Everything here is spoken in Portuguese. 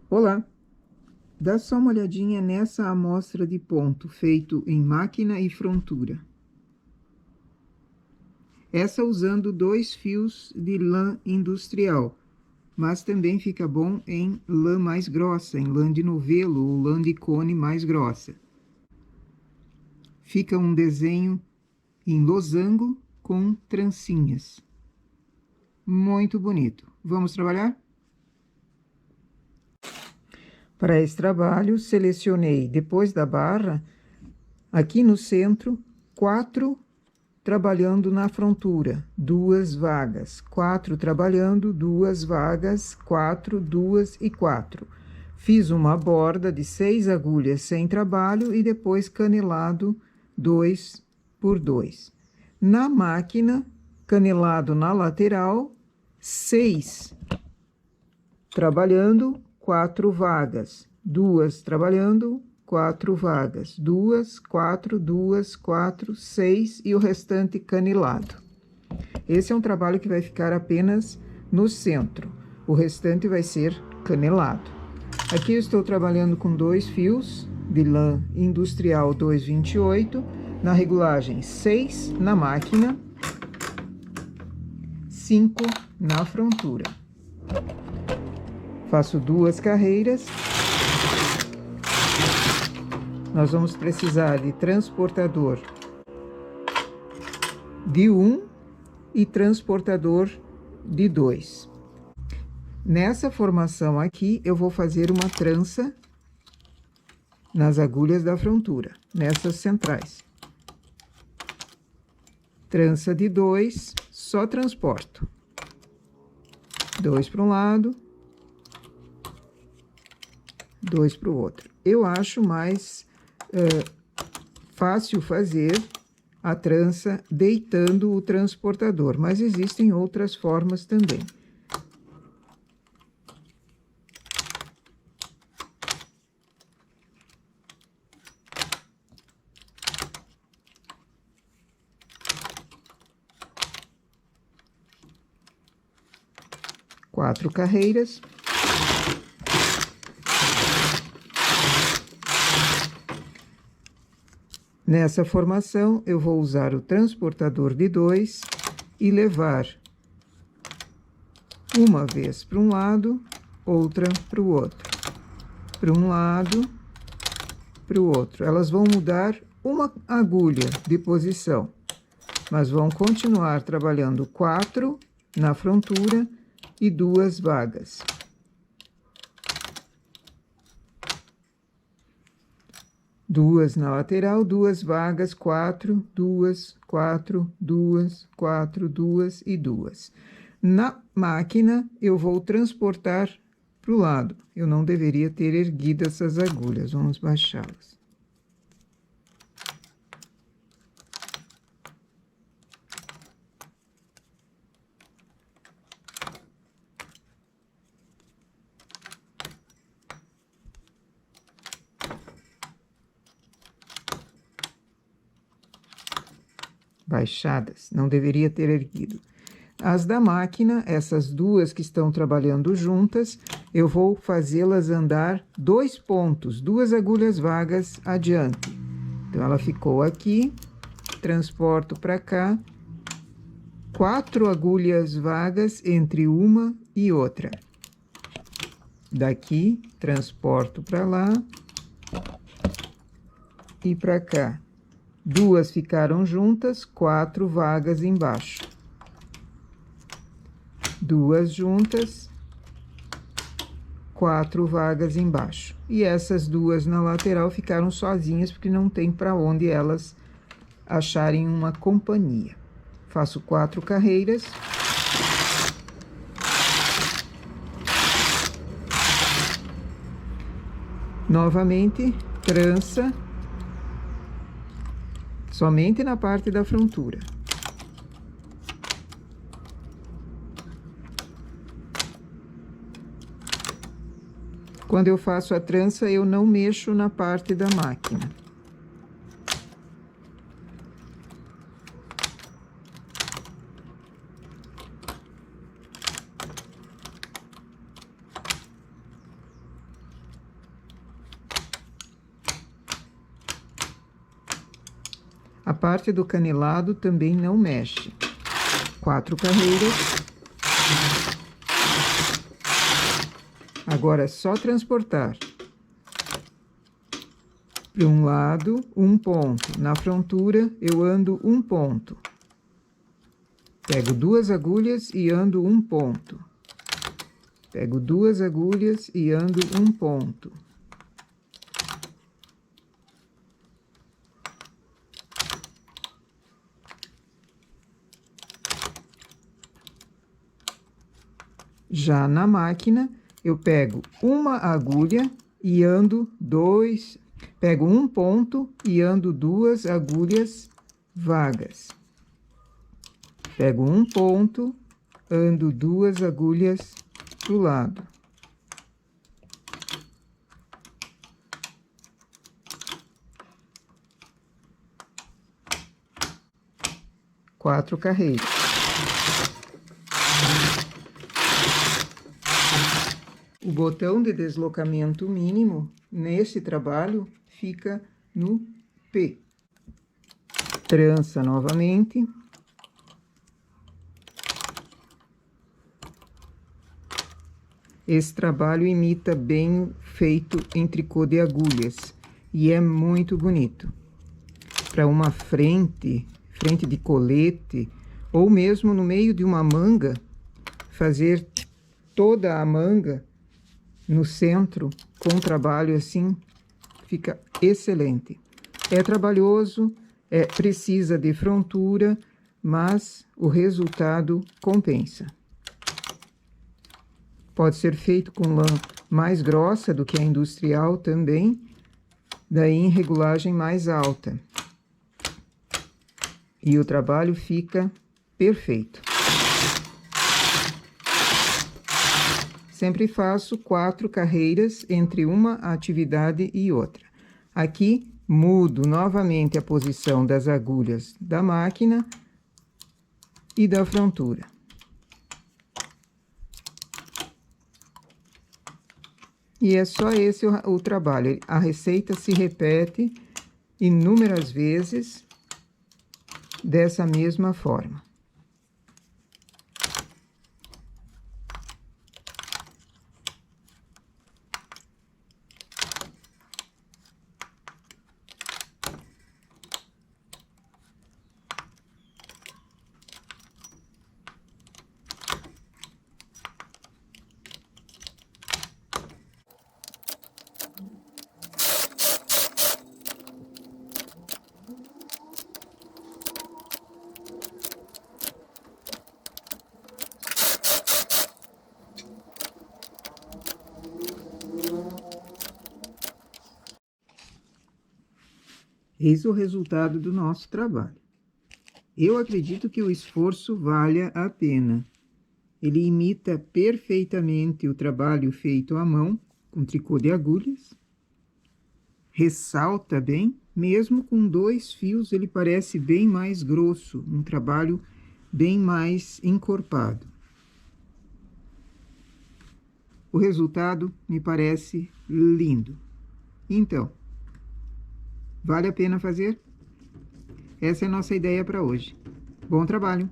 Olá, dá só uma olhadinha nessa amostra de ponto feito em máquina e frontura. Essa usando 2 fios de lã industrial, mas também fica bom em lã mais grossa, em lã de novelo ou lã de cone mais grossa. Fica um desenho em losango com trancinhas. Muito bonito. Vamos trabalhar? Para esse trabalho, selecionei, depois da barra, aqui no centro, 4 trabalhando na frontura, 2 vagas, 4 trabalhando, 2 vagas, 4, 2 e 4. Fiz uma borda de 6 agulhas sem trabalho e depois canelado 2 por 2. Na máquina, canelado na lateral, 6 trabalhando, 4 vagas, 2 trabalhando, 4 vagas, 2, 4, 2, 4, 6 e o restante canelado. Esse é um trabalho que vai ficar apenas no centro, o restante vai ser canelado. Aqui eu estou trabalhando com 2 fios de lã industrial 228, na regulagem 6 na máquina, 5 na frontura. Faço 2 carreiras. Nós vamos precisar de transportador de 1 e transportador de 2. Nessa formação aqui, eu vou fazer uma trança nas agulhas da frontura, nessas centrais. Trança de 2, só transporto. 2 para um lado, 2 para o outro. Eu acho mais fácil fazer a trança deitando o transportador, mas existem outras formas também. Quatro carreiras. Nessa formação, eu vou usar o transportador de 2 e levar uma vez para um lado, outra para o outro. Para um lado, para o outro. Elas vão mudar uma agulha de posição, mas vão continuar trabalhando 4 na frontura e 2 vagas. Duas na lateral, 2 vagas, 4, 2, 4, 2, 4, 2 e 2. Na máquina, eu vou transportar para o lado. Eu não deveria ter erguido essas agulhas, vamos baixá-las. Baixadas, não deveria ter erguido. As da máquina, essas duas que estão trabalhando juntas, eu vou fazê-las andar 2 pontos, 2 agulhas vagas adiante. Então, ela ficou aqui, transporto para cá, 4 agulhas vagas entre uma e outra. Daqui, transporto para lá e para cá. 2 ficaram juntas, 4 vagas embaixo. 2 juntas, 4 vagas embaixo. E essas 2 na lateral ficaram sozinhas, porque não tem para onde elas acharem uma companhia. Faço 4 carreiras. Novamente, trança. Somente na parte da frontura. Quando eu faço a trança, eu não mexo na parte da máquina. parte do canelado também não mexe. 4 carreiras. Agora é só transportar. Para um lado, 1 ponto. Na frontura, eu ando 1 ponto. Pego 2 agulhas e ando 1 ponto. Pego 2 agulhas e ando 1 ponto. Já na máquina, eu pego uma agulha e ando 2, pego 1 ponto e ando 2 agulhas vagas. Pego 1 ponto, ando 2 agulhas pro lado. Quatro carreiras. O botão de deslocamento mínimo nesse trabalho fica no P. Trança novamente. Esse trabalho imita bem feito em tricô de agulhas e é muito bonito. Para uma frente de colete, ou mesmo no meio de uma manga, fazer toda a manga no centro com um trabalho assim, fica excelente. É trabalhoso, precisa de frontura, mas o resultado compensa. Pode ser feito com lã mais grossa do que a industrial também, daí em regulagem mais alta. E o trabalho fica perfeito. Sempre faço 4 carreiras entre uma atividade e outra. Aqui, mudo novamente a posição das agulhas da máquina e da frontura. E é só esse o trabalho. A receita se repete inúmeras vezes dessa mesma forma. Eis o resultado do nosso trabalho. Eu acredito que o esforço valha a pena. Ele imita perfeitamente o trabalho feito à mão, com tricô de agulhas. Ressalta bem, mesmo com 2 fios, ele parece bem mais grosso, um trabalho bem mais encorpado. O resultado me parece lindo. Então, vale a pena fazer? Essa é a nossa ideia para hoje. Bom trabalho!